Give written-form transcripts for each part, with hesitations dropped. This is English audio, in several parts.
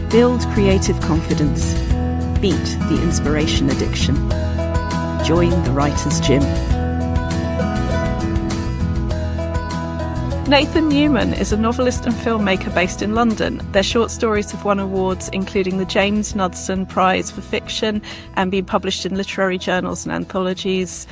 Build creative confidence. Beat the inspiration addiction. Join the Writer's Gym. Nathan Newman is a novelist and filmmaker based in London. Their short stories have won awards, including the James Knudsen Prize for fiction and been published in literary journals and anthologies.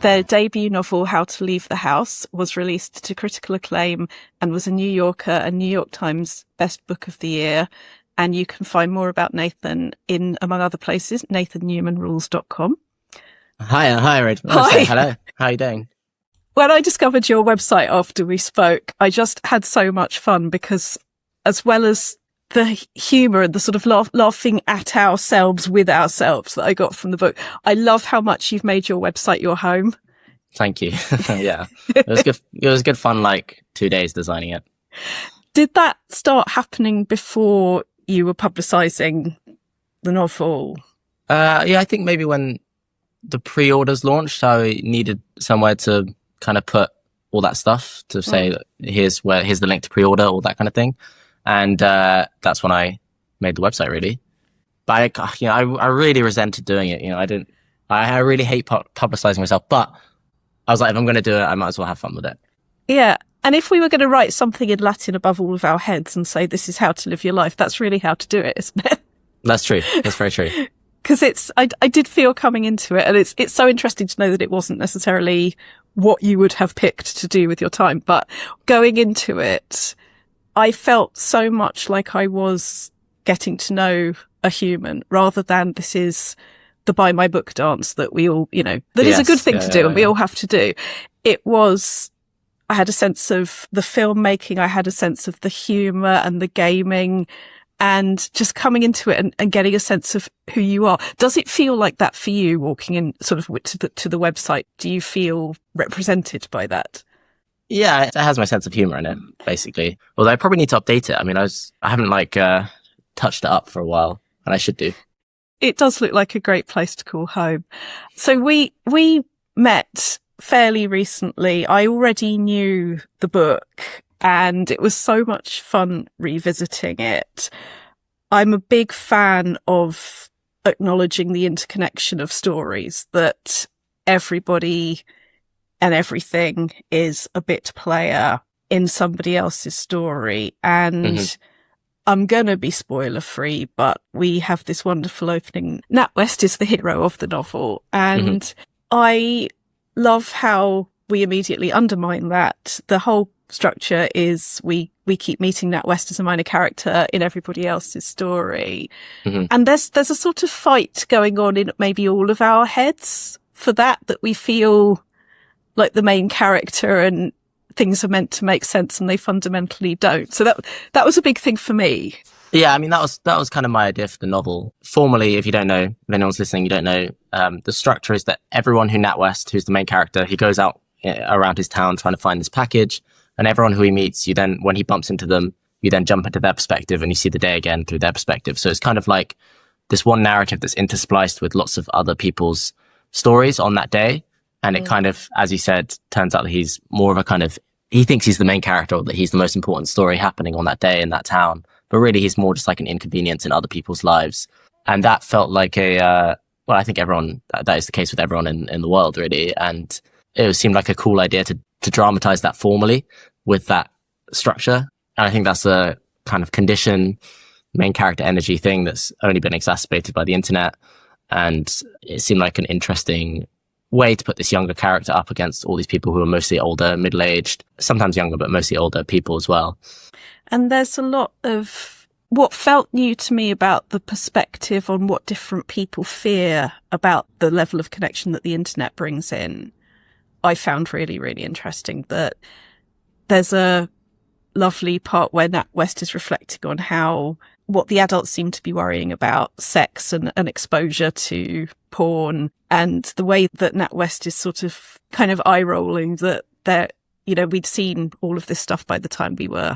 Their debut novel, How to Leave the House, was released to critical acclaim and was a New Yorker and New York Times Best Book of the Year. And you can find more about Nathan in, among other places, nathannewmanrules.com. Hi, Rachel. Hi. Hello. How are you doing? When I discovered your website after we spoke, I just had so much fun because, as well as the humour and the sort of laughing at ourselves with ourselves that I got from the book, I love how much you've made your website your home. Thank you. Yeah, it was good. It was good fun. Like 2 days designing it. Did that start happening before you were publicising the novel? Yeah, I think maybe when the pre-orders launched, I needed somewhere to kind of put all that stuff to say that here's the link to pre-order, all that kind of thing. And that's when I made the website, really. But I really resented doing it. I really hate publicizing myself, but I was like, if I'm going to do it, I might as well have fun with it. Yeah. And if we were going to write something in Latin above all of our heads and say, this is how to live your life, that's really how to do it, isn't it? That's true. That's very true. Because I did feel coming into it, and it's so interesting to know that it wasn't necessarily what you would have picked to do with your time. But going into it, I felt so much like I was getting to know a human rather than this is the buy my book dance that we all, that is a good thing to do and we all have to do. I had a sense of the filmmaking, I had a sense of the humour and the gaming, and just coming into it and getting a sense of who you are. Does it feel like that for you, walking in sort of to the website? Do you feel represented by that? Yeah, it has my sense of humour in it, basically. Although I probably need to update it. I mean, I haven't touched it up for a while, and I should do. It does look like a great place to call home. So we met fairly recently. I already knew the book, and it was so much fun revisiting it. I'm a big fan of acknowledging the interconnection of stories, that everybody and everything is a bit player in somebody else's story. And I'm going to be spoiler free, but we have this wonderful opening. Nat West is the hero of the novel. And I love how we immediately undermine that. The whole structure is we keep meeting Nat West as a minor character in everybody else's story. And there's a sort of fight going on in maybe all of our heads for that we feel like the main character and things are meant to make sense and they fundamentally don't. So that was a big thing for me. Yeah, I mean, that was kind of my idea for the novel. Formally, if you don't know, if anyone's listening, you don't know, the structure is that everyone who Nat West, who's the main character, he goes out around his town trying to find this package, and everyone who he meets, when he bumps into them, you then jump into their perspective and you see the day again through their perspective. So it's kind of like this one narrative that's interspliced with lots of other people's stories on that day. And it kind of, as you said, turns out that he's more of a kind of, he thinks he's the main character, or that he's the most important story happening on that day in that town. But really, he's more just like an inconvenience in other people's lives. And that felt like I think everyone, that is the case with everyone in the world, really. And it seemed like a cool idea to dramatize that formally with that structure. And I think that's a kind of condition, main character energy thing that's only been exacerbated by the internet. And it seemed like an interesting way to put this younger character up against all these people who are mostly older, middle-aged, sometimes younger, but mostly older people as well. And there's a lot of what felt new to me about the perspective on what different people fear about the level of connection that the internet brings in. I found really, really interesting that there's a lovely part where Nat West is reflecting on how what the adults seem to be worrying about, sex and exposure to porn, and the way that Nat West is sort of kind of eye-rolling that we'd seen all of this stuff by the time we were,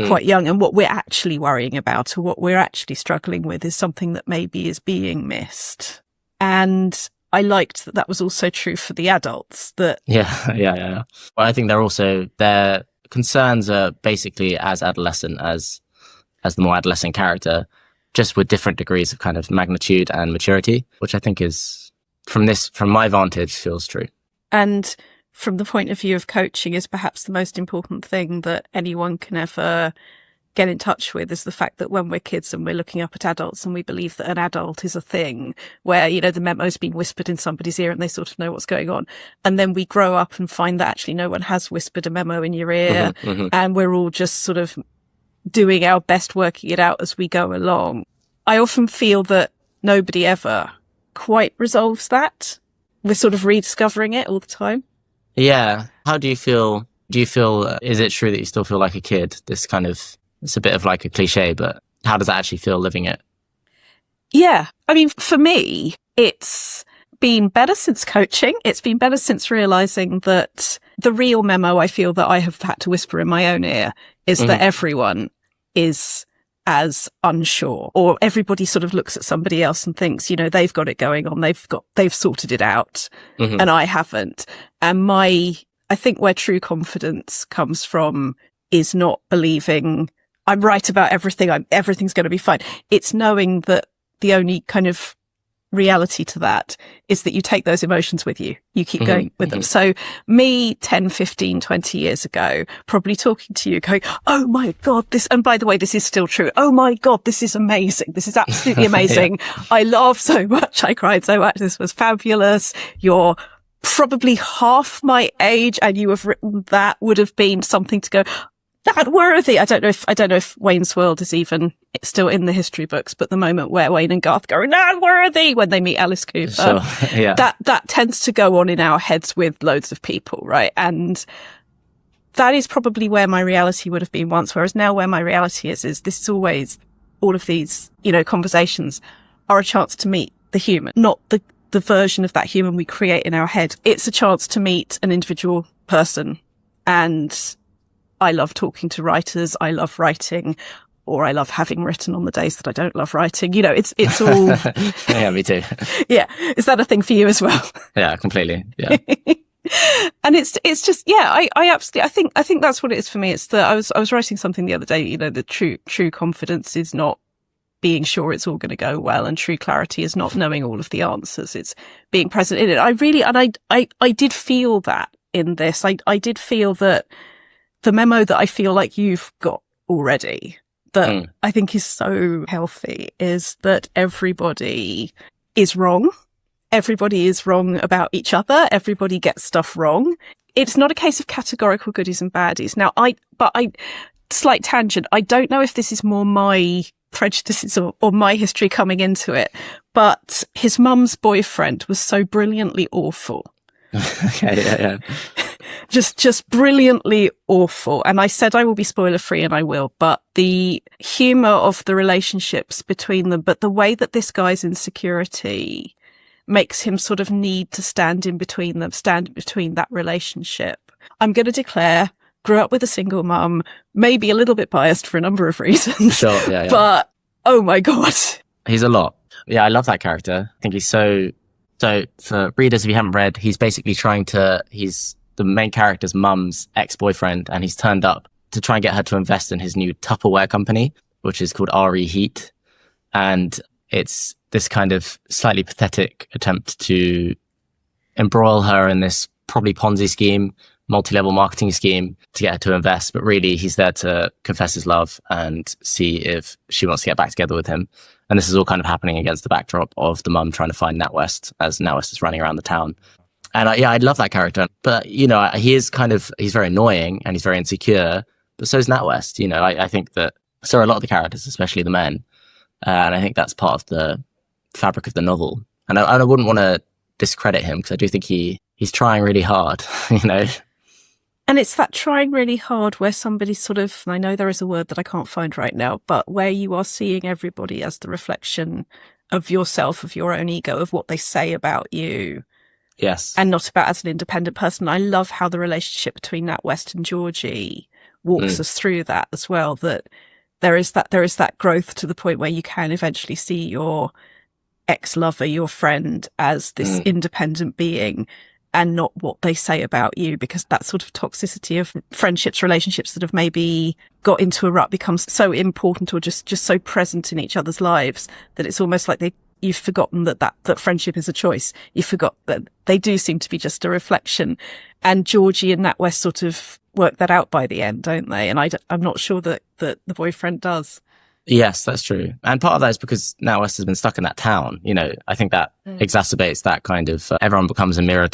quite young, and what we're actually worrying about or what we're actually struggling with is something that maybe is being missed. And I liked that was also true for the adults. Yeah. Well, I think their concerns are basically as adolescent as as the more adolescent character, just with different degrees of kind of magnitude and maturity, which I think is, from my vantage, feels true. And from the point of view of coaching, is perhaps the most important thing that anyone can ever get in touch with, is the fact that when we're kids and we're looking up at adults and we believe that an adult is a thing where, the memo's been whispered in somebody's ear and they sort of know what's going on. And then we grow up and find that actually no one has whispered a memo in your ear, and we're all just sort of doing our best, working it out as we go along. I often feel that nobody ever quite resolves that. We're sort of rediscovering it all the time. Yeah. How do you feel? Is it true that you still feel like a kid? It's a bit of like a cliche, but how does that actually feel living it? Yeah. I mean, for me, it's been better since coaching. It's been better since realizing that the real memo I feel that I have had to whisper in my own ear is that everyone is as unsure, or everybody sort of looks at somebody else and thinks, they've got it going on. They've sorted it out and I haven't. And I think where true confidence comes from is not believing I'm right about everything. Everything's going to be fine. It's knowing that the only kind of reality to that is that you take those emotions with you. You keep going with them. So me 10, 15, 20 years ago, probably talking to you going, oh my God, and by the way, this is still true. Oh my God, this is amazing. This is absolutely amazing. Yeah. I laughed so much. I cried so much. This was fabulous. You're probably half my age and you have written that, would have been something to go, that worthy. I don't know if Wayne's World is even still in the history books, but the moment where Wayne and Garth go, that worthy, when they meet Alice Cooper, yeah. that tends to go on in our heads with loads of people, right? And that is probably where my reality would have been once, whereas now where my reality is this is always, all of these, conversations are a chance to meet the human, not the version of that human we create in our head. It's a chance to meet an individual person. And I love talking to writers. I love writing, or I love having written on the days that I don't love writing. It's all. Yeah, me too. Yeah. Is that a thing for you as well? Yeah, completely. Yeah. And it's just, yeah, I absolutely, I think that's what it is for me. It's that I was writing something the other day, the true confidence is not being sure it's all going to go well, and true clarity is not knowing all of the answers. It's being present in it. I did feel that in this. I did feel that the memo that I feel like you've got already, that I think is so healthy, is that everybody is wrong. Everybody is wrong about each other. Everybody gets stuff wrong. It's not a case of categorical goodies and baddies. Now, slight tangent. I don't know if this is more my prejudices or my history coming into it, but his mum's boyfriend was so brilliantly awful. Okay, yeah. Just brilliantly awful. And I said I will be spoiler free, and I will, but the humor of the relationships between them, but the way that this guy's insecurity makes him sort of need to stand in between that relationship. I'm going to declare, grew up with a single mum, maybe a little bit biased for a number of reasons. Sure, yeah. But, oh my God. He's a lot. Yeah, I love that character. I think he's so for readers, if you haven't read, he's basically he's the main character's mum's ex-boyfriend, and he's turned up to try and get her to invest in his new Tupperware company, which is called RE Heat. And it's this kind of slightly pathetic attempt to embroil her in this probably Ponzi scheme, multi-level marketing scheme to get her to invest. But really, he's there to confess his love and see if she wants to get back together with him. And this is all kind of happening against the backdrop of the mum trying to find NatWest as NatWest is running around the town. And I love that character. But, he's very annoying and he's very insecure, but so is NatWest. I think that so are a lot of the characters, especially the men. And I think that's part of the fabric of the novel. And I wouldn't want to discredit him, because I do think he's trying really hard, And it's that trying really hard where somebody sort of, I know there is a word that I can't find right now, but where you are seeing everybody as the reflection of yourself, of your own ego, of what they say about you. Yes. And not about as an independent person. I love how the relationship between NatWest and Georgie walks us through that as well, that there is that growth to the point where you can eventually see your ex-lover, your friend, as this independent being. and not what they say about you, because that sort of toxicity of friendships, relationships that have maybe got into a rut becomes so important or just so present in each other's lives that it's almost like you've forgotten that friendship is a choice. You forgot that they do seem to be just a reflection. And Georgie and NatWest sort of work that out by the end, don't they? And I'm not sure that the boyfriend does. Yes, that's true. And part of that is because NatWest has been stuck in that town. You know, I think that exacerbates that kind of, everyone becomes a mirror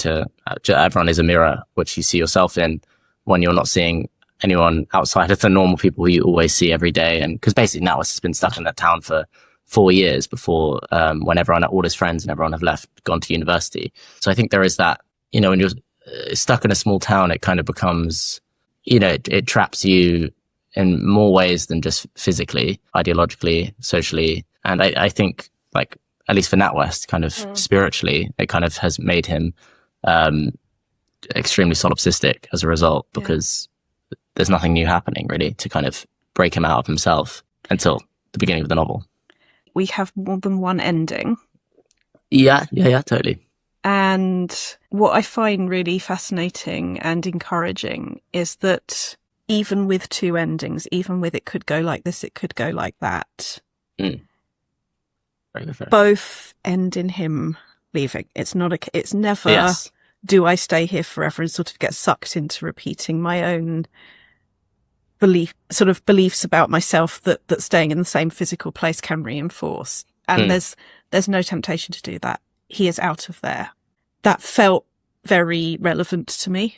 everyone is a mirror, which you see yourself in when you're not seeing anyone outside of the normal people you always see every day. And because basically NatWest has been stuck in that town for 4 years before, when all his friends and everyone have gone to university. So I think there is that, you know, when you're stuck in a small town, it kind of becomes, you know, it traps you in more ways than just physically, ideologically, socially. And I think, like, at least for NatWest, kind of spiritually, it kind of has made him extremely solipsistic as a result, because there's nothing new happening really to kind of break him out of himself until the beginning of the novel. We have more than one ending. Yeah, totally. And what I find really fascinating and encouraging is that even with two endings, even with it could go like this, it could go like that, both end in him leaving. It's never, do I stay here forever, and sort of get sucked into repeating my own beliefs about myself that staying in the same physical place can reinforce. And there's no temptation to do that. He is out of there. That felt very relevant to me.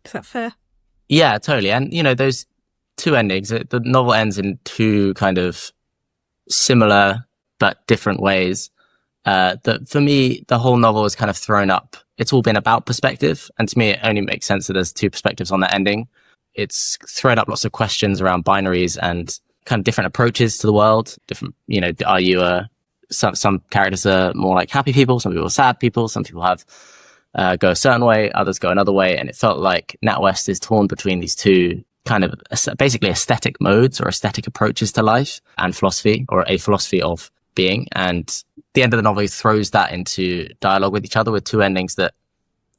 Is that fair? Yeah, totally. And, you know, those two endings, the novel ends in two kind of similar but different ways. That for me, the whole novel is kind of thrown up. It's all been about perspective. And to me, it only makes sense that there's two perspectives on that ending. It's thrown up lots of questions around binaries and kind of different approaches to the world. Different, you know, are you some characters are more like happy people, some people are sad people, some people have go a certain way, others go another way. And it felt like NatWest is torn between these two kind of basically aesthetic modes or aesthetic approaches to life and philosophy, or a philosophy of being. And the end of the novel throws that into dialogue with each other with two endings that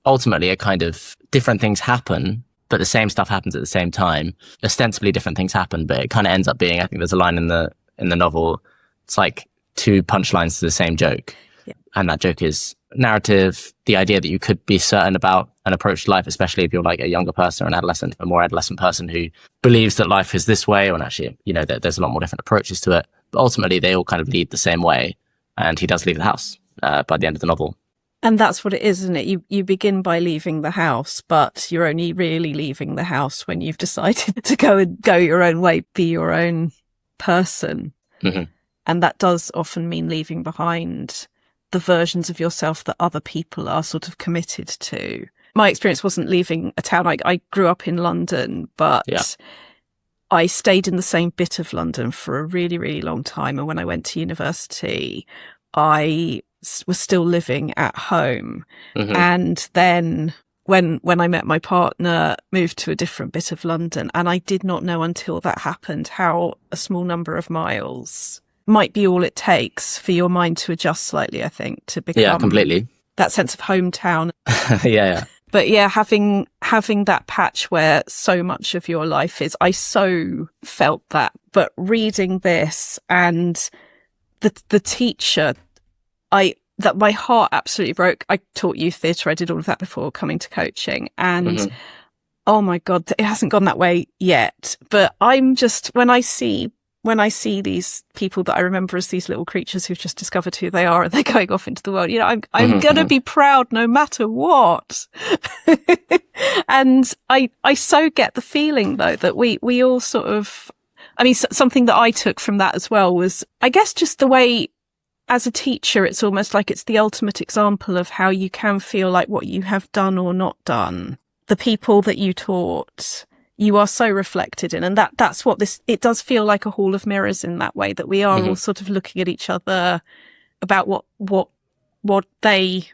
ultimately are kind of different things happen, but the same stuff happens at the same time. Ostensibly different things happen, but it kind of ends up being, I think there's a line in the novel, it's like two punchlines to the same joke. Yeah. And that joke is narrative, the idea that you could be certain about an approach to life, especially if you're like a younger person or an adolescent, a more adolescent person who believes that life is this way, or actually, you know, there's a lot more different approaches to it. But ultimately, they all kind of lead the same way. And he does leave the house by the end of the novel. And that's what it is, isn't it? You begin by leaving the house, but you're only really leaving the house when you've decided to go your own way, be your own person. Mm-hmm. And that does often mean leaving behind the versions of yourself that other people are sort of committed to. My experience wasn't leaving a town. I grew up in London, but I stayed in the same bit of London for a really, really long time. And when I went to university, I was still living at home. Mm-hmm. And then when I met my partner, moved to a different bit of London. And I did not know until that happened how a small number of miles might be all it takes for your mind to adjust slightly, I think, to become completely that sense of hometown. Yeah. But yeah, having that patch where so much of your life is, I so felt that. But reading this and the teacher, that my heart absolutely broke. I taught youth theatre. I did all of that before coming to coaching. And oh my God, it hasn't gone that way yet. But I'm just, when I see these people that I remember as these little creatures who've just discovered who they are and they're going off into the world, you know, I'm going to be proud no matter what. And I so get the feeling though that we all sort of, I mean, something that I took from that as well was, I guess, just the way as a teacher, it's almost like it's the ultimate example of how you can feel like what you have done or not done. The people that you taught, you are so reflected in. And that's what it does feel like a hall of mirrors in that way, that we are all sort of looking at each other about what they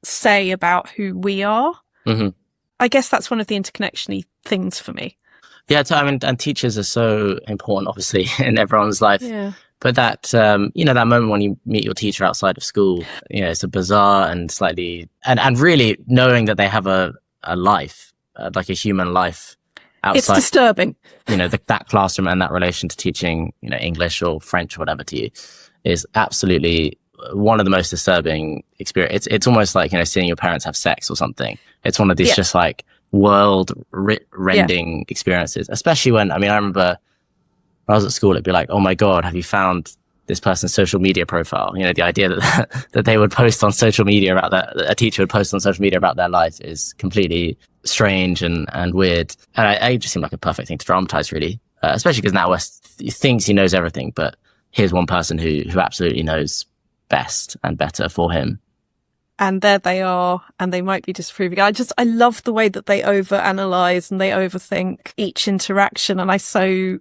say about who we are. Mm-hmm. I guess that's one of the interconnection-y things for me. Yeah, I mean, and teachers are so important, obviously, in everyone's life. Yeah. But that, that moment when you meet your teacher outside of school, it's a bizarre and slightly, and really knowing that they have a life, like a human life outside. It's disturbing. That classroom and that relation to teaching, English or French or whatever to you is absolutely one of the most disturbing experience. It's almost like, seeing your parents have sex or something. It's one of these just like world-rending experiences, especially when, I remember when I was at school, it'd be like, oh my God, have you found this person's social media profile? The idea that they would post on social media about that, a teacher would post on social media about their life is completely strange and weird. And it just seemed like a perfect thing to dramatize, really, especially because NatWest thinks he knows everything, but here's one person who absolutely knows best and better for him. And there they are, and they might be disapproving. I love the way that they overanalyze and they overthink each interaction, and I so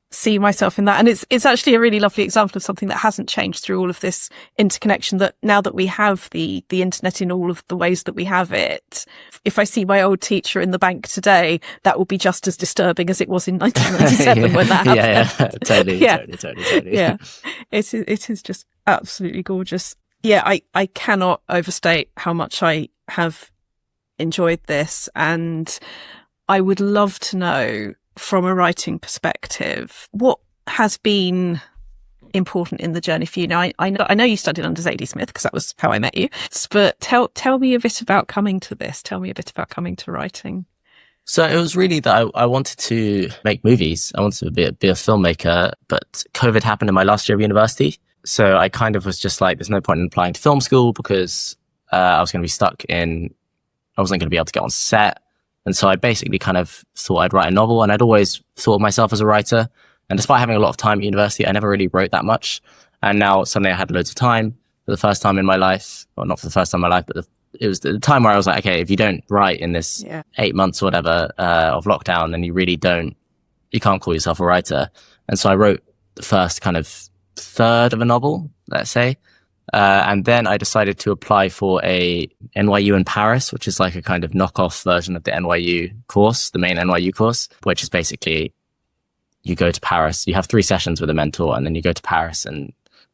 see myself in that. And it's actually a really lovely example of something that hasn't changed through all of this interconnection, that now that we have the internet in all of the ways that we have it, if I see my old teacher in the bank today, that will be just as disturbing as it was in 1997 when that happened. Totally. Yeah, it is just absolutely gorgeous. Yeah, I cannot overstate how much I have enjoyed this, and I would love to know, from a writing perspective, what has been important in the journey for you? Now, I know you studied under Zadie Smith, because that was how I met you. But tell me a bit about coming to this. Tell me a bit about coming to writing. So it was really that I wanted to make movies. I wanted to be a filmmaker, but COVID happened in my last year of university. So I kind of was just like, there's no point in applying to film school because I was going to be I wasn't going to be able to get on set. And so I basically kind of thought I'd write a novel, and I'd always thought of myself as a writer. And despite having a lot of time at university, I never really wrote that much. And now suddenly I had loads of time for the first time in my life. Well, not for the first time in my life, but it was the time where I was like, okay, if you don't write in this 8 months or whatever of lockdown, then you can't call yourself a writer. And so I wrote the first kind of third of a novel, let's say. And then I decided to apply for a NYU in Paris, which is like a kind of knockoff version of the NYU course, the main NYU course, which is basically you go to Paris, you have 3 sessions with a mentor, and then you go to Paris and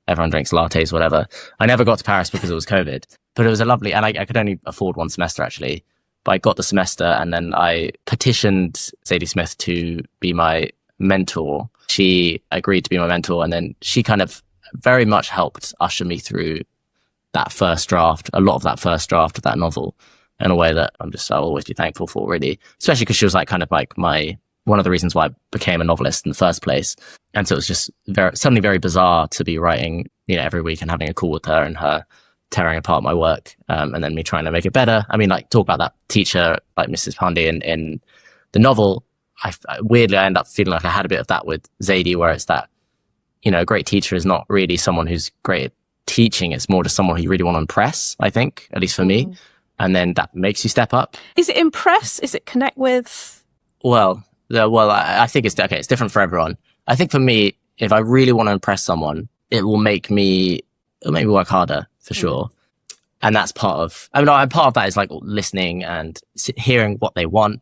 everyone drinks lattes, whatever. I never got to Paris because it was COVID, but it was a lovely, and I could only afford 1 semester actually, but I got the semester, and then I petitioned Zadie Smith to be my mentor. She agreed to be my mentor, and then she kind of very much helped usher me through that first draft, a lot of that first draft of that novel, in a way that I'll always be thankful for, really. Especially because she was like kind of like one of the reasons why I became a novelist in the first place. And so it was just suddenly very bizarre to be writing, every week and having a call with her and her tearing apart my work, and then me trying to make it better. Talk about that teacher, like Mrs. Pandey in the novel. Weirdly, I end up feeling like I had a bit of that with Zadie, where it's that, a great teacher is not really someone who's great at teaching. It's more just someone who you really want to impress, I think, at least for me. And then that makes you step up. Is it impress? Is it connect with? Well, I think it's different for everyone. I think for me, if I really want to impress someone, it'll make me work harder for sure. And that's part of that is like listening and hearing what they want.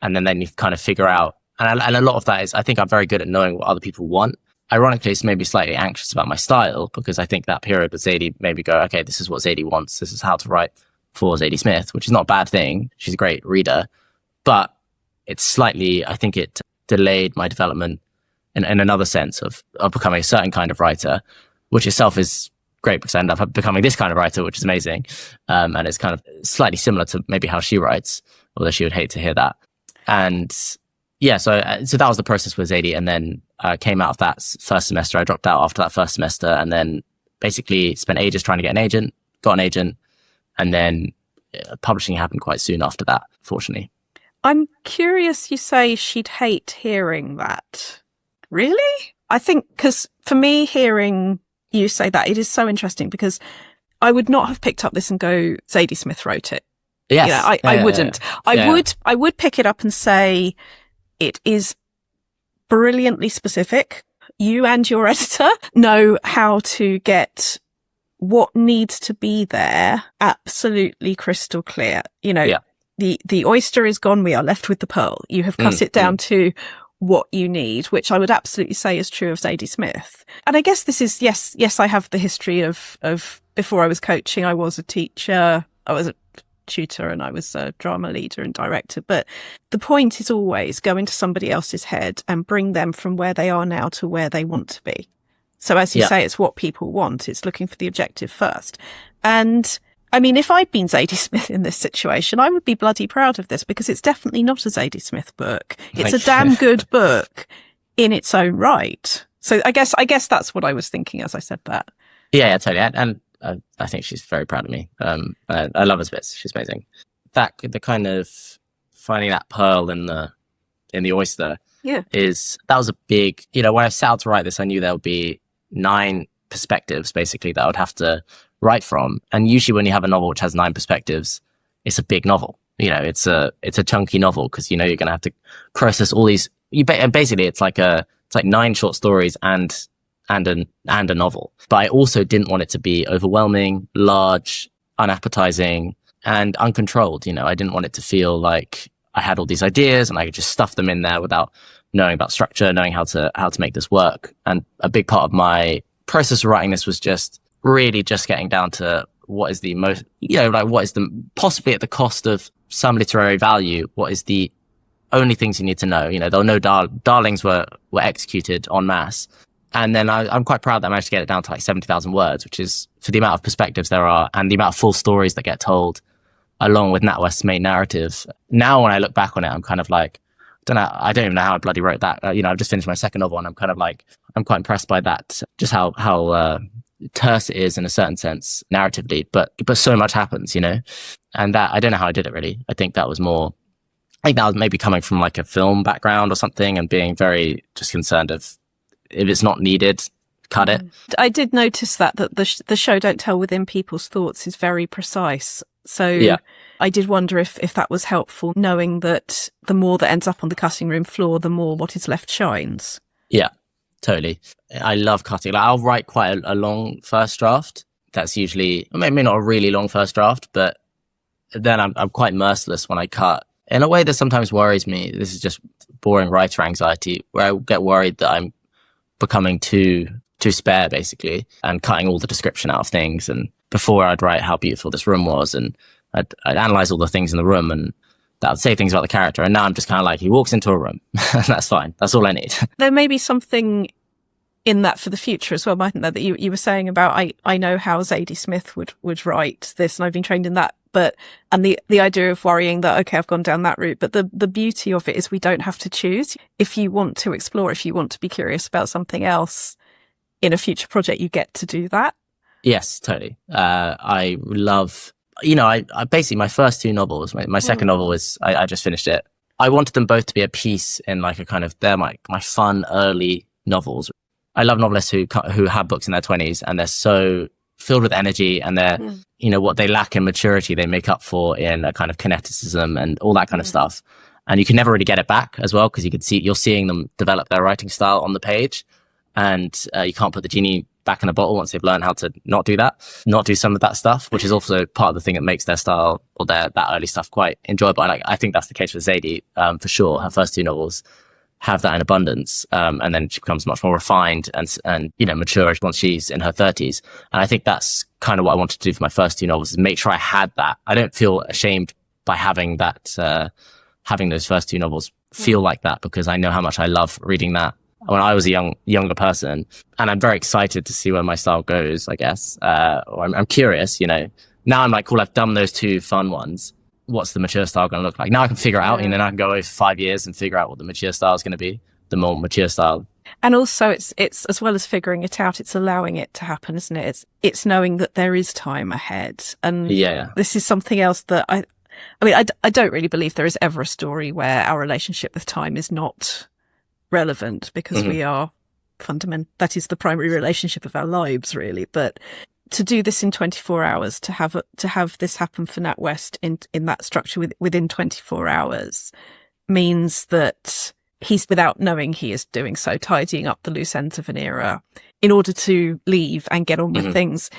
And then you kind of figure out, and a lot of that is, I think I'm very good at knowing what other people want. Ironically, it's made me slightly anxious about my style, because I think that period with Zadie made me go, okay, this is what Zadie wants. This is how to write for Zadie Smith, which is not a bad thing. She's a great reader, but it's slightly, I think it delayed my development in another sense of becoming a certain kind of writer, which itself is great because I ended up becoming this kind of writer, which is amazing. And it's kind of slightly similar to maybe how she writes, although she would hate to hear that. And yeah, so that was the process with Zadie. And then came out of that first semester. I dropped out after that first semester, and then basically spent ages trying to get an agent, got an agent, and then publishing happened quite soon after that, fortunately. I'm curious, you say she'd hate hearing that. Really? I think, because for me, hearing you say that, it is so interesting, because I would not have picked up this and go, Zadie Smith wrote it. Yes. I wouldn't. Yeah. I would pick it up and say it is brilliantly specific. You and your editor know how to get what needs to be there absolutely crystal clear. The oyster is gone. We are left with the pearl. You have cut it down to what you need, which I would absolutely say is true of Zadie Smith. And I guess this is, yes, I have the history of before I was coaching, I was a teacher, I was a tutor, and I was a drama leader and director. But the point is always go into somebody else's head and bring them from where they are now to where they want to be. So as you say, it's what people want. It's looking for the objective first. And I mean, if I'd been Zadie Smith in this situation, I would be bloody proud of this, because it's definitely not a Zadie Smith book. It's a damn good book in its own right. So I guess that's what I was thinking as I said that. Yeah, totally. And I think she's very proud of me. I love her bits. She's amazing. The kind of finding that pearl in the oyster. Yeah. That was a big, when I set out to write this, I knew there would be 9 perspectives basically that I would have to write from. And usually when you have a novel which has 9 perspectives, it's a big novel. It's a chunky novel, because you're going to have to process all these. Basically, it's like 9 short stories and a novel. But I also didn't want it to be overwhelming, large, unappetizing, and uncontrolled. I didn't want it to feel like I had all these ideas and I could just stuff them in there without knowing about structure, knowing how to make this work. And a big part of my process of writing this was just really just getting down to what is the most, what is the, possibly at the cost of some literary value, what is the only things you need to know. There were no darlings were executed en masse. And then I'm quite proud that I managed to get it down to like 70,000 words, which is, for the amount of perspectives there are and the amount of full stories that get told along with NatWest's main narrative. Now, when I look back on it, I'm kind of like, I don't even know how I bloody wrote that. I've just finished my second novel and I'm kind of like, I'm quite impressed by that, just how terse it is in a certain sense narratively, but so much happens, and that, I don't know how I did it really. I think that was maybe coming from like a film background or something and being very just concerned of, if it's not needed, cut it. I did notice that the show Don't Tell Within People's Thoughts is very precise. So yeah. I did wonder if that was helpful, knowing that the more that ends up on the cutting room floor, the more what is left shines. Yeah, totally. I love cutting. Like, I'll write quite a long first draft. That's usually, maybe not a really long first draft, but then I'm quite merciless when I cut. In a way that sometimes worries me. This is just boring writer anxiety, where I get worried that I'm becoming too spare, basically, and cutting all the description out of things. And before, I'd write how beautiful this room was, and I'd analyze all the things in the room, and that would say things about the character. And now I'm just kind of like, he walks into a room. That's fine. That's all I need. There may be something in that for the future as well, mightn't there? That you were saying about, I know how Zadie Smith would write this, and I've been trained in that. And the idea of worrying that, okay, I've gone down that route. But the beauty of it is we don't have to choose. If you want to explore, if you want to be curious about something else in a future project, you get to do that. Yes, totally. I love, I basically, my first 2 novels, my second novel is, I just finished it. I wanted them both to be a piece in like a kind of, they're my fun early novels. I love novelists who have books in their 20s and they're so filled with energy, and they're, what they lack in maturity, they make up for in a kind of kineticism and all that kind of stuff. And you can never really get it back as well, because you're seeing them develop their writing style on the page, and you can't put the genie back in the bottle once they've learned how to not do some of that stuff, which is also part of the thing that makes their style or that early stuff quite enjoyable. And I think that's the case with Zadie, for sure. Her first 2 novels have that in abundance, and then she becomes much more refined and mature once she's in her 30s. And I think that's kind of what I wanted to do for my first 2 novels, is make sure I had that. I don't feel ashamed by having that, having those first 2 novels feel like that, because I know how much I love reading that when I was a younger person, and I'm very excited to see where my style goes, I guess. Or I'm curious, now I'm like, cool, I've done those 2 fun ones. What's the mature style going to look like? Now I can figure it out, and then I can go over 5 years and figure out what the mature style is going to be, the more mature style. And also it's as well as figuring it out, it's allowing it to happen, isn't it? It's knowing that there is time ahead. And this is something else that I don't really believe there is ever a story where our relationship with time is not relevant, because we are that is the primary relationship of our lives, really. But to do this in 24 hours, to have this happen for NatWest in that structure within 24 hours means that he's, without knowing he is doing so, tidying up the loose ends of an era in order to leave and get on with things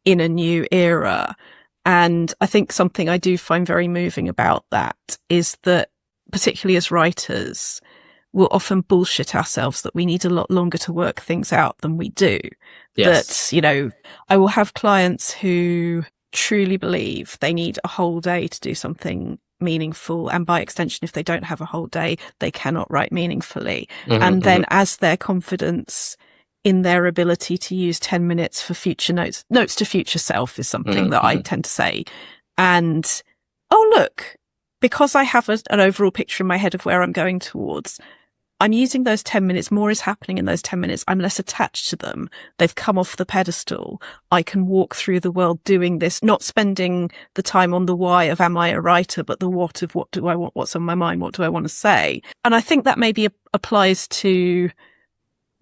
in a new era. And I think something I do find very moving about that is that, particularly as writers, we'll often bullshit ourselves that we need a lot longer to work things out than we do. Yes. That, I will have clients who truly believe they need a whole day to do something meaningful. And by extension, if they don't have a whole day, they cannot write meaningfully. And then as their confidence in their ability to use 10 minutes for future notes to future self is something that I tend to say. And, oh, look, because I have an overall picture in my head of where I'm going towards, I'm using those 10 minutes. More is happening in those 10 minutes. I'm less attached to them. They've come off the pedestal. I can walk through the world doing this, not spending the time on the why of am I a writer, but the what of what do I want, what's on my mind, what do I want to say. And I think that maybe applies to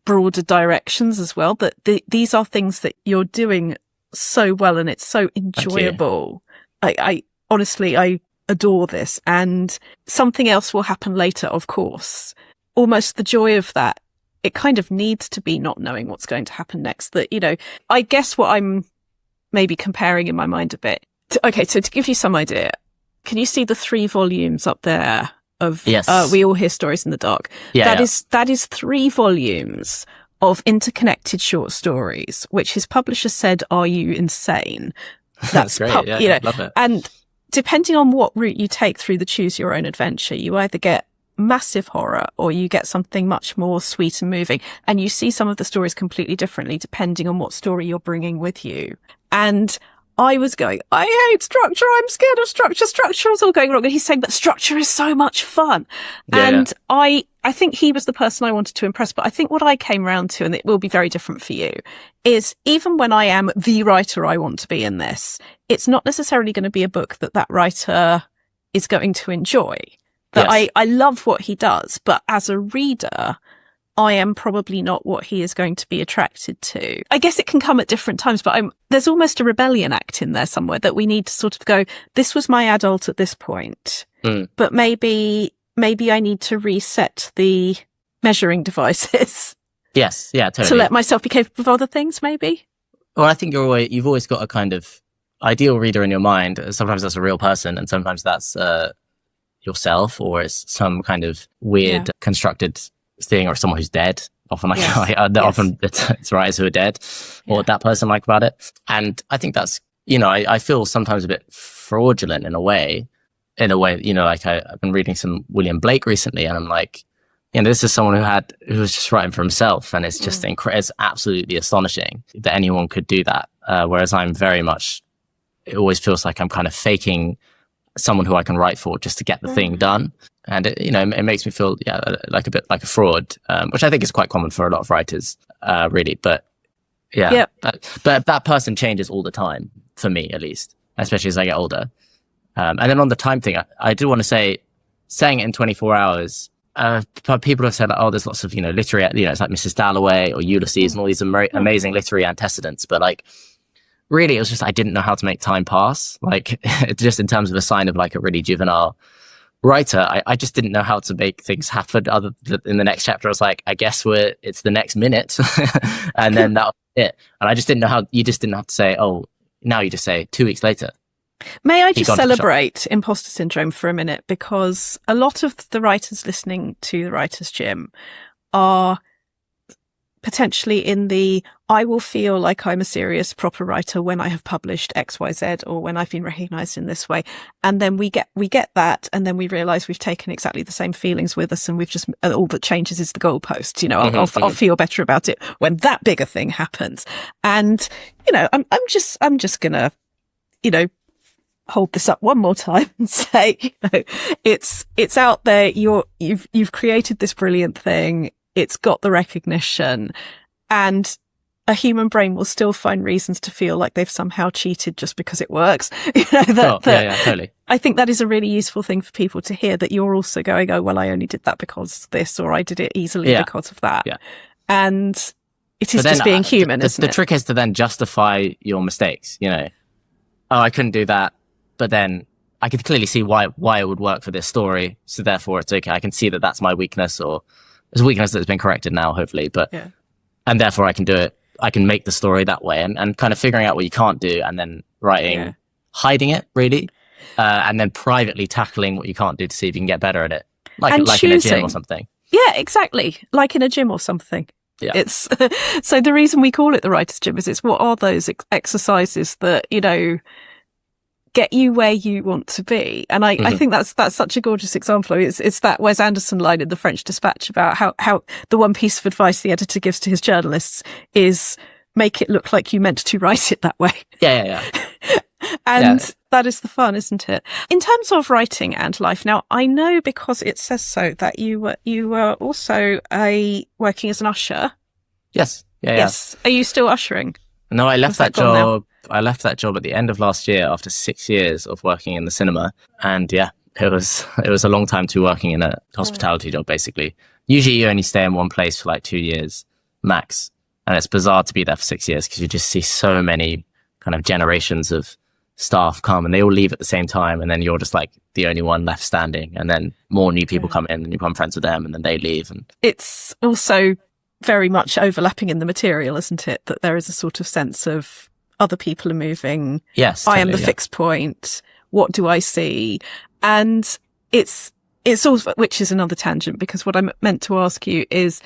broader directions as well, that these are things that you're doing so well and it's so enjoyable. I honestly, I adore this, and something else will happen later, of course. Almost the joy of that, it kind of needs to be not knowing what's going to happen next. That, I guess what I'm maybe comparing in my mind a bit. Okay, so to give you some idea, can you see the 3 volumes up there of We All Hear Stories in the Dark? That is 3 volumes of interconnected short stories, which his publisher said, "Are you insane?" That's great. Love it. And depending on what route you take through the choose your own adventure, you either get massive horror or you get something much more sweet and moving. And you see some of the stories completely differently depending on what story you're bringing with you. And I was going, I hate structure. I'm scared of structure. Structure is all going wrong. And he's saying, but structure is so much fun. I think he was the person I wanted to impress. But I think what I came round to, and it will be very different for you, is even when I am the writer I want to be in this, it's not necessarily going to be a book that writer is going to enjoy. That I love what he does, but as a reader, I am probably not what he is going to be attracted to. I guess it can come at different times, but there's almost a rebellion act in there somewhere that we need to sort of go, this was my adult at this point, but maybe I need to reset the measuring devices. Yes, yeah, totally. To let myself be capable of other things, maybe. Well, I think you've always got a kind of ideal reader in your mind. Sometimes that's a real person, and sometimes that's yourself, or it's some kind of weird constructed thing, or someone who's dead. Often often it's writers who are dead, or that person like about it. And I think that's, I feel sometimes a bit fraudulent in a way, like I've been reading some William Blake recently, and I'm like, this is someone who was just writing for himself, and it's just it's absolutely astonishing that anyone could do that. Whereas I'm very much, it always feels like I'm kind of faking someone who I can write for just to get the thing done. And it makes me feel, like a bit like a fraud, which I think is quite common for a lot of writers, really. But but that person changes all the time, for me at least, especially as I get older. And then on the time thing, I do want to say, saying it in 24 hours, people have said, there's lots of, literary, it's like Mrs. Dalloway or Ulysses and all these amazing literary antecedents. But like, really, it was just, I didn't know how to make time pass. Like, just in terms of a sign of like a really juvenile writer, I just didn't know how to make things happen. Other than in the next chapter, I was like, I guess it's the next minute. And then that was it. And I just didn't know how, you just didn't have to say, now you just say 2 weeks later. May I just celebrate imposter syndrome for a minute? Because a lot of the writers listening to the Writers' Gym are potentially in the, I will feel like I'm a serious, proper writer when I have published XYZ, or when I've been recognised in this way. And then we get that, and then we realise we've taken exactly the same feelings with us, and we've just, all that changes is the goalpost. I'll feel better about it when that bigger thing happens. And, I'm just gonna, hold this up one more time and say, it's out there. You've created this brilliant thing. It's got the recognition, and a human brain will still find reasons to feel like they've somehow cheated just because it works. Totally. I think that is a really useful thing for people to hear, that you're also going, oh, well, I only did that because this, or I did it easily because of that. Yeah. And it is just being human, isn't it? The trick is to then justify your mistakes, I couldn't do that, but then I could clearly see why it would work for this story. So therefore it's okay. I can see that that's my weakness, or it's a weakness that's been corrected now, hopefully, and therefore I can do it. I can make the story that way, and kind of figuring out what you can't do, and then writing, hiding it really, and then privately tackling what you can't do to see if you can get better at it, like in a gym or something. Yeah, exactly. Like in a gym or something. Yeah. It's so the reason we call it the writer's gym is it's what are those exercises that, you know, get you where you want to be. And I think that's such a gorgeous example. It's that Wes Anderson line in The French Dispatch about how the one piece of advice the editor gives to his journalists is make it look like you meant to write it that way. Yeah. And that is the fun, isn't it? In terms of writing and life, now I know because it says so that you were also working as an usher. Yes. Yeah. Yes. Are you still ushering? No, I left that job. I left that job at the end of last year after 6 years of working in the cinema. And yeah, it was a long time to working in a hospitality job, basically. Usually you only stay in one place for like 2 years max. And it's bizarre to be there for 6 years because you just see so many kind of generations of staff come and they all leave at the same time. And then you're just like the only one left standing. And then more new people come in and you become friends with them and then they leave. And it's also very much overlapping in the material, isn't it? That there is a sort of sense of other people are moving. Yes. I am the fixed point. What do I see? And it's also, which is another tangent, because what I meant to ask you is,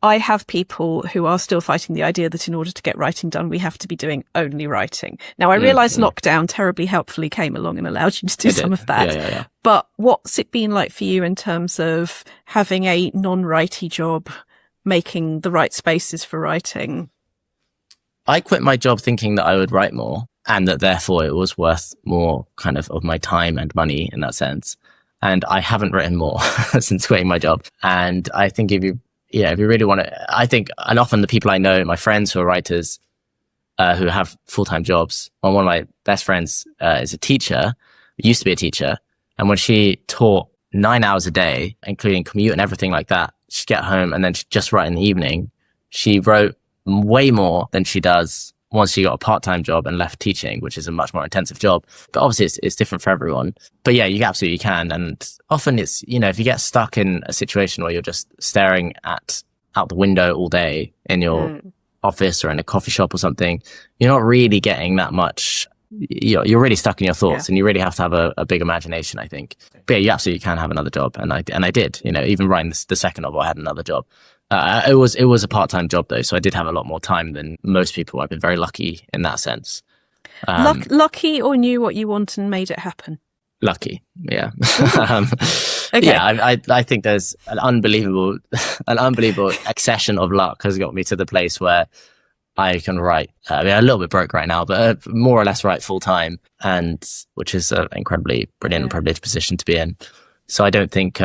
I have people who are still fighting the idea that in order to get writing done, we have to be doing only writing. Now, I realise lockdown terribly helpfully came along and allowed you to do some of that. Yeah. But what's it been like for you in terms of having a non-writey job, making the right spaces for writing? I quit my job thinking that I would write more and that therefore it was worth more kind of my time and money in that sense. And I haven't written more since quitting my job. And I think if you really want to, I think, and often the people I know, my friends who are writers, who have full-time jobs, one of my best friends is a teacher, used to be a teacher. And when she taught 9 hours a day, including commute and everything like that, she'd get home and then she'd just write in the evening. She wrote way more than she does once she got a part-time job and left teaching, which is a much more intensive job. But obviously it's different for everyone. But yeah, you absolutely can. And often it's, you know, if you get stuck in a situation where you're just staring out the window all day in your office or in a coffee shop or something, you're not really getting that much. You're really stuck in your thoughts and you really have to have a big imagination, I think. But yeah, you absolutely can have another job. And I did, you know, even writing the second novel, I had another job. It was a part-time job though, so I did have a lot more time than most people. I've been very lucky in that sense. Lucky or knew what you want and made it happen? Lucky, yeah. Okay. Yeah, I think there's an unbelievable accession of luck has got me to the place where I can write. I mean, I'm a little bit broke right now, but more or less write full time, and which is an incredibly brilliant and privileged position to be in. So I don't think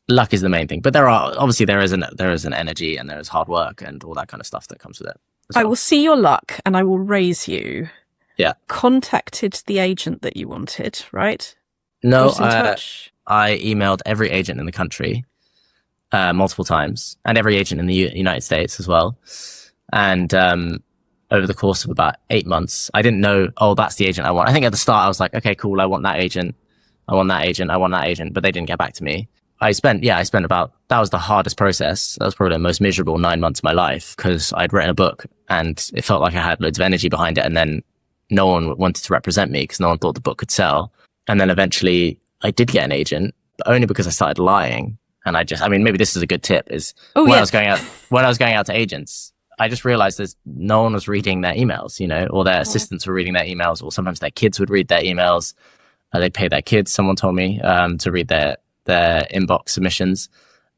luck is the main thing, but there is an energy and there is hard work and all that kind of stuff that comes with it. I will see your luck and I will raise you. Yeah. Contacted the agent that you wanted, right? No, I emailed every agent in the country multiple times, and every agent in the United States as well. And over the course of about 8 months, I didn't know, that's the agent I want. I think at the start I was like, okay, cool, I want that agent, but they didn't get back to me. I spent about, that was the hardest process. That was probably the most miserable 9 months of my life because I'd written a book and it felt like I had loads of energy behind it. And then no one wanted to represent me because no one thought the book could sell. And then eventually I did get an agent, but only because I started lying. And maybe this is a good tip is when I was going out to agents, I just realized no one was reading their emails, you know, or their assistants were reading their emails, or sometimes their kids would read their emails. They'd pay their kids, someone told me, to read their inbox submissions.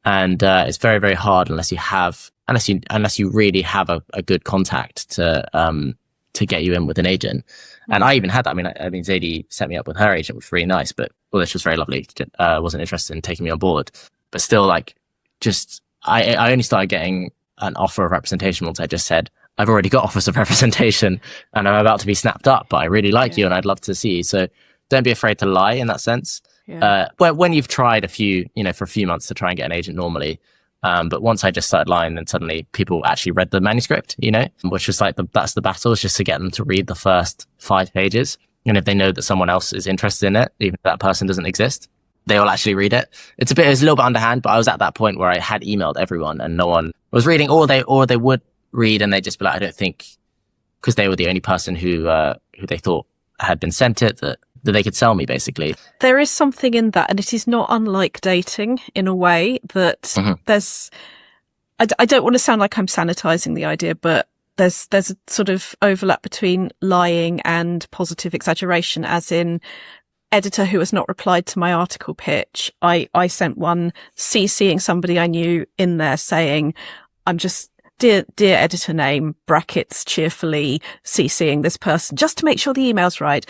And it's very, very hard unless you really have a good contact to get you in with an agent. And I even had that. I mean, Zadie set me up with her agent, which was really nice, but she was very lovely. Wasn't interested in taking me on board, but still, like, I only started getting an offer of representation once I just said, I've already got offers of representation and I'm about to be snapped up, but I really like you and I'd love to see you. So don't be afraid to lie in that sense. Yeah. When you've tried for a few months to try and get an agent normally. But once I just started lying, then suddenly people actually read the manuscript, you know, which was like that's the battle, is just to get them to read the first 5 pages. And if they know that someone else is interested in it, even if that person doesn't exist, they will actually read it. It's a little bit underhand, but I was at that point where I had emailed everyone and no one was reading, or they would read and they'd just be like, I don't think, because they were the only person who they thought had been sent it, that they could sell me, basically. There is something in that, and it is not unlike dating in a way that there's, I don't want to sound like I'm sanitizing the idea, but there's a sort of overlap between lying and positive exaggeration, as in editor who has not replied to my article pitch. I sent one CCing somebody I knew in there saying, I'm just, dear editor name, brackets, cheerfully CCing this person just to make sure the email's right.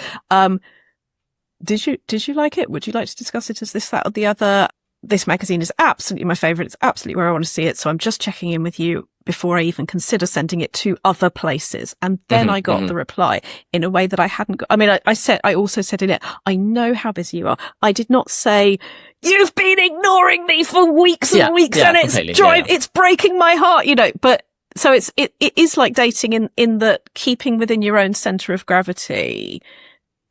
Did you like it? Would you like to discuss it as this, that, or the other? This magazine is absolutely my favourite. It's absolutely where I want to see it. So I'm just checking in with you before I even consider sending it to other places. And then I got the reply in a way that I hadn't got. I mean, I also said in it, I know how busy you are. I did not say, you've been ignoring me for weeks and weeks and it's breaking my heart, but so it is like dating in that keeping within your own centre of gravity,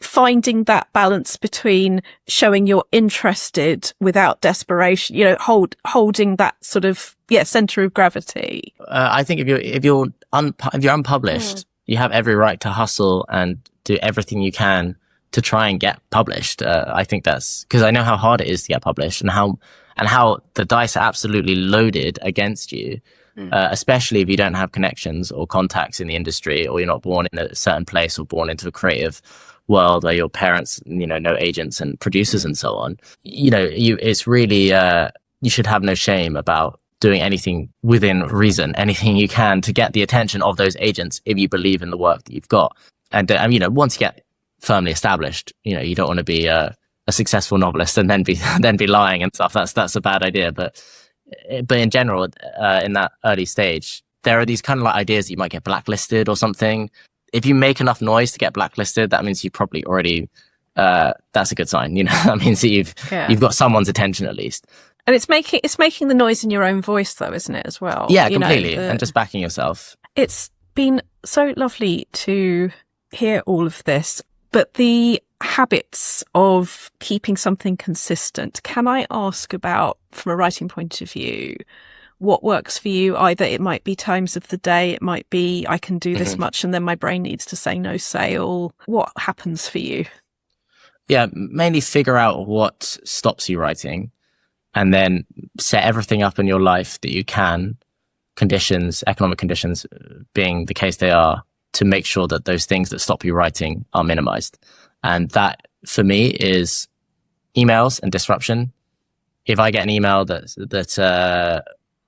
finding that balance between showing you're interested without desperation, holding that sort of, center of gravity. I think if you're unpublished, you have every right to hustle and do everything you can to try and get published. I think that's because I know how hard it is to get published and how the dice are absolutely loaded against you. Especially if you don't have connections or contacts in the industry, or you're not born in a certain place or born into a creative world where your parents, know agents and producers and so on. It's really, you should have no shame about doing anything within reason, anything you can to get the attention of those agents if you believe in the work that you've got. And, once you get firmly established, you don't want to be a successful novelist and then be lying and stuff. That's a bad idea. But in general, in that early stage, there are these kind of like ideas that you might get blacklisted or something. If you make enough noise to get blacklisted, that means you probably already, that's a good sign. That means that you've got someone's attention at least. And it's making the noise in your own voice though, isn't it, as well? Yeah, completely. And just backing yourself. It's been so lovely to hear all of this, but the habits of keeping something consistent, can I ask about, from a writing point of view, what works for you? Either it might be times of the day, it might be I can do this much and then my brain needs to say no sale. What happens for you? Yeah, mainly figure out what stops you writing and then set everything up in your life that you can, economic conditions being the case they are, to make sure that those things that stop you writing are minimized. And that for me is emails and disruption. If I get an email that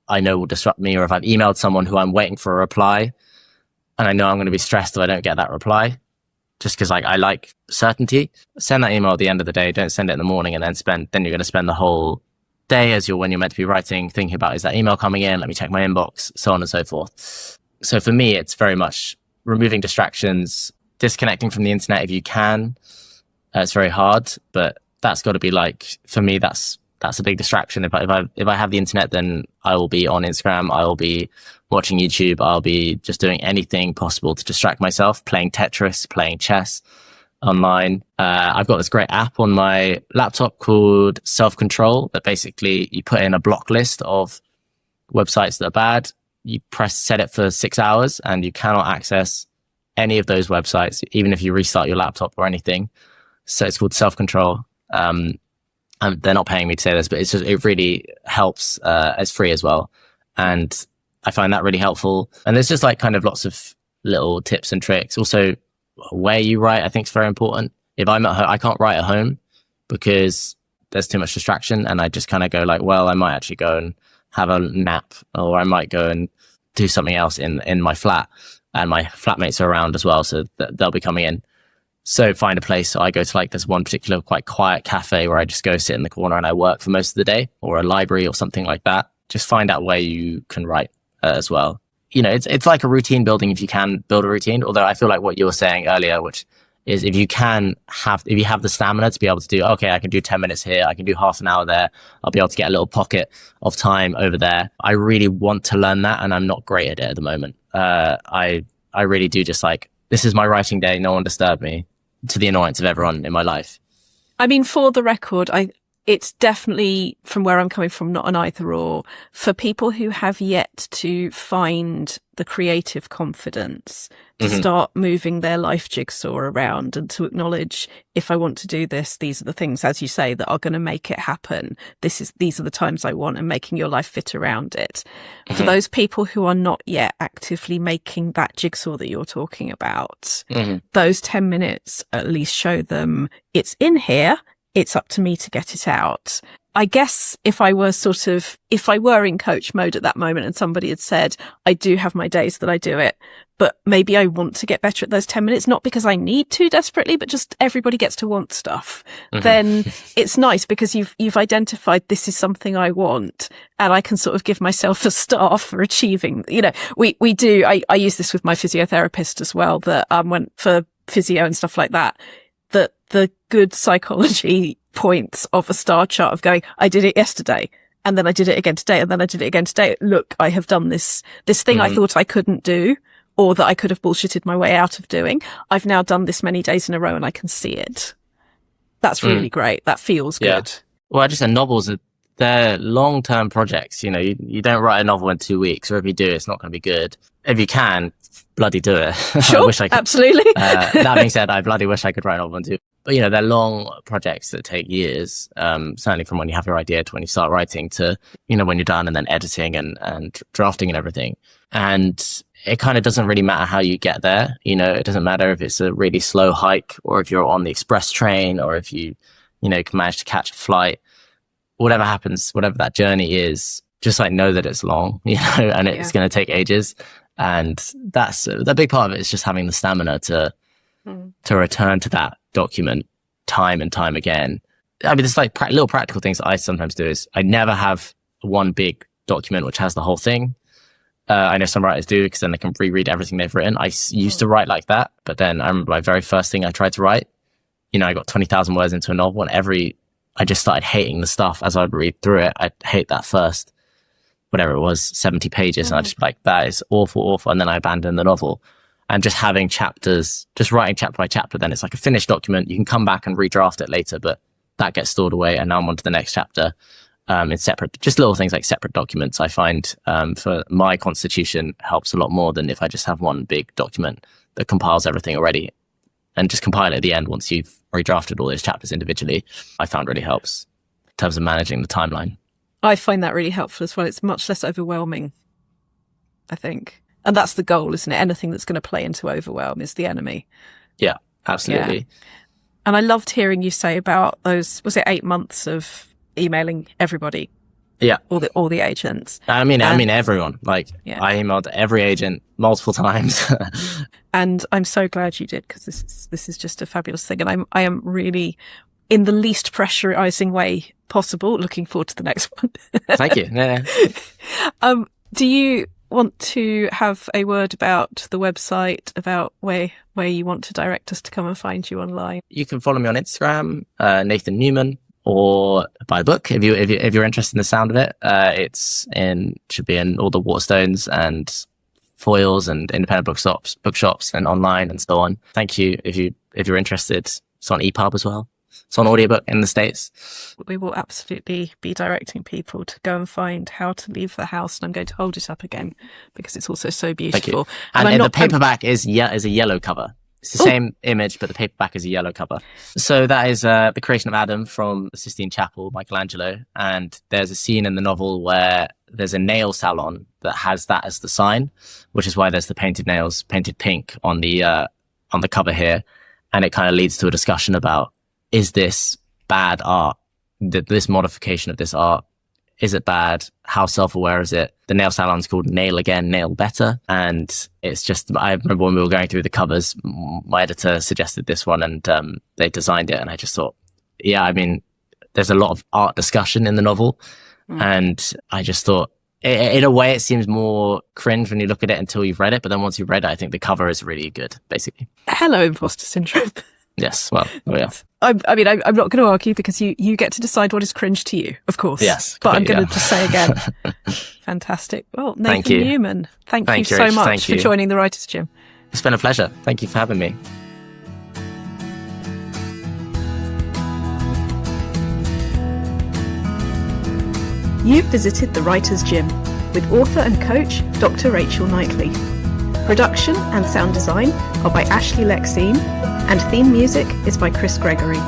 I know will disrupt me, or if I've emailed someone who I'm waiting for a reply and I know I'm going to be stressed if I don't get that reply, just because I like certainty, send that email at the end of the day. Don't send it in the morning and then you're going to spend the whole day when you're meant to be writing, thinking about, is that email coming in? Let me check my inbox, so on and so forth. So for me, it's very much removing distractions, disconnecting from the internet if you can. It's very hard, but that's got to be like, for me, that's a big distraction. If I have the internet, then I will be on Instagram. I will be watching YouTube. I'll be just doing anything possible to distract myself, playing Tetris, playing chess online. I've got this great app on my laptop called Self-Control that basically you put in a block list of websites that are bad. You set it for 6 hours and you cannot access any of those websites, even if you restart your laptop or anything. So it's called Self-Control. And they're not paying me to say this, but it really helps. It's free as well. And I find that really helpful. And there's just like kind of lots of little tips and tricks. Also, where you write, I think is very important. If I'm at home, I can't write at home because there's too much distraction. And I just kind of go like, well, I might actually go and have a nap, or I might go and do something else in my flat. And my flatmates are around as well, so they'll be coming in. So find a place. So I go to like this one particular quite quiet cafe where I just go sit in the corner and I work for most of the day, or a library or something like that. Just find out where you can write as well. It's like a routine building if you can build a routine. Although I feel like what you were saying earlier, which is if you have the stamina to be able to do, okay, I can do 10 minutes here, I can do half an hour there, I'll be able to get a little pocket of time over there. I really want to learn that, and I'm not great at it at the moment. I really do just like, this is my writing day, no one disturb me, to the annoyance of everyone in my life. I mean, for the record, it's definitely, from where I'm coming from, not an either or. For people who have yet to find the creative confidence to start moving their life jigsaw around and to acknowledge, if I want to do this, these are the things, as you say, that are going to make it happen. These are the times I want, and making your life fit around it. For those people who are not yet actively making that jigsaw that you're talking about, those 10 minutes at least show them it's in here. It's up to me to get it out. I guess if I were in coach mode at that moment and somebody had said, I do have my days that I do it, but maybe I want to get better at those 10 minutes, not because I need to desperately, but just everybody gets to want stuff. Then it's nice because you've identified this is something I want, and I can sort of give myself a star for achieving, we do. I use this with my physiotherapist as well, that, went for physio and stuff like that, that the good psychology points of a star chart of going, I did it yesterday, and then I did it again today, and then I did it again today. Look, I have done this thing I thought I couldn't do, or that I could have bullshitted my way out of doing. I've now done this many days in a row and I can see it. That's really great. That feels good. Well, I just said novels, they're long-term projects. You don't write a novel in 2 weeks, or if you do, it's not going to be good. If you can, bloody do it. Sure, I wish I could. Absolutely. That being said, I bloody wish I could write a novel in 2. But, they're long projects that take years, certainly from when you have your idea to when you start writing to, when you're done, and then editing and drafting and everything. And it kind of doesn't really matter how you get there. It doesn't matter if it's a really slow hike, or if you're on the express train, or if you can manage to catch a flight. Whatever happens, whatever that journey is, just know that it's long, and it's going to take ages. And that's the big part of it, is just having the stamina to return to that document time and time again. I mean, there's little practical things that I sometimes do is I never have one big document which has the whole thing. I know some writers do, because then they can reread everything they've written. I used to write like that, but then I remember my very first thing I tried to write, I got 20,000 words into a novel, and I just started hating the stuff as I'd read through it. I'd hate that first, whatever it was, 70 pages. And I just that is awful. And then I abandoned the novel. And just having chapters, just writing chapter by chapter, then it's like a finished document. You can come back and redraft it later, but that gets stored away. And now I'm on to the next chapter. It's separate, just little things like separate documents. I find for my constitution helps a lot more than if I just have one big document that compiles everything already, and just compile it at the end once you've redrafted all those chapters individually. I found really helps in terms of managing the timeline. I find that really helpful as well. It's much less overwhelming, I think. And that's the goal, isn't it? Anything that's going to play into overwhelm is the enemy. Yeah, absolutely. Yeah. And I loved hearing you say about those, was it 8 months of emailing everybody? Yeah. All the agents. I mean everyone. I emailed every agent multiple times. And I'm so glad you did, because this is just a fabulous thing. And I am really, in the least pressurizing way possible, looking forward to the next one. Thank you. Yeah. Do you want to have a word about the website, about where you want to direct us to come and find you online? You can follow me on Instagram, Nathan Newman, or buy the book if you're interested in the sound of it. Should be in all the Waterstones and Foils and independent bookshops and online and so on. Thank you if you're interested. It's on EPUB as well. It's on audiobook in the States. We will absolutely be directing people to go and find How to Leave the House, and I'm going to hold it up again because it's also so beautiful. And the paperback is a yellow cover. It's the same image, but the paperback is a yellow cover. So that is The Creation of Adam from the Sistine Chapel, Michelangelo. And there's a scene in the novel where there's a nail salon that has that as the sign, which is why there's the painted nails painted pink on the cover here. And it kind of leads to a discussion about, is this bad art? This modification of this art, is it bad? How self-aware is it? The nail salon's called Nail Again, Nail Better. And it's just, I remember when we were going through the covers, my editor suggested this one, and they designed it. And I just thought, there's a lot of art discussion in the novel. And I just thought, in a way, it seems more cringe when you look at it until you've read it. But then once you've read it, I think the cover is really good, basically. Hello, imposter syndrome. Yes, well, yeah. I'm not going to argue, because you get to decide what is cringe to you, of course. Yes. But I'm going to just say again, fantastic. Well, Nathan Newman, thank you so much for joining the Writers' Gym. It's been a pleasure. Thank you for having me. You've visited the Writer's Gym with author and coach Dr Rachel Knightley. Production and sound design are by Ashley Lexine, and theme music is by Chris Gregory.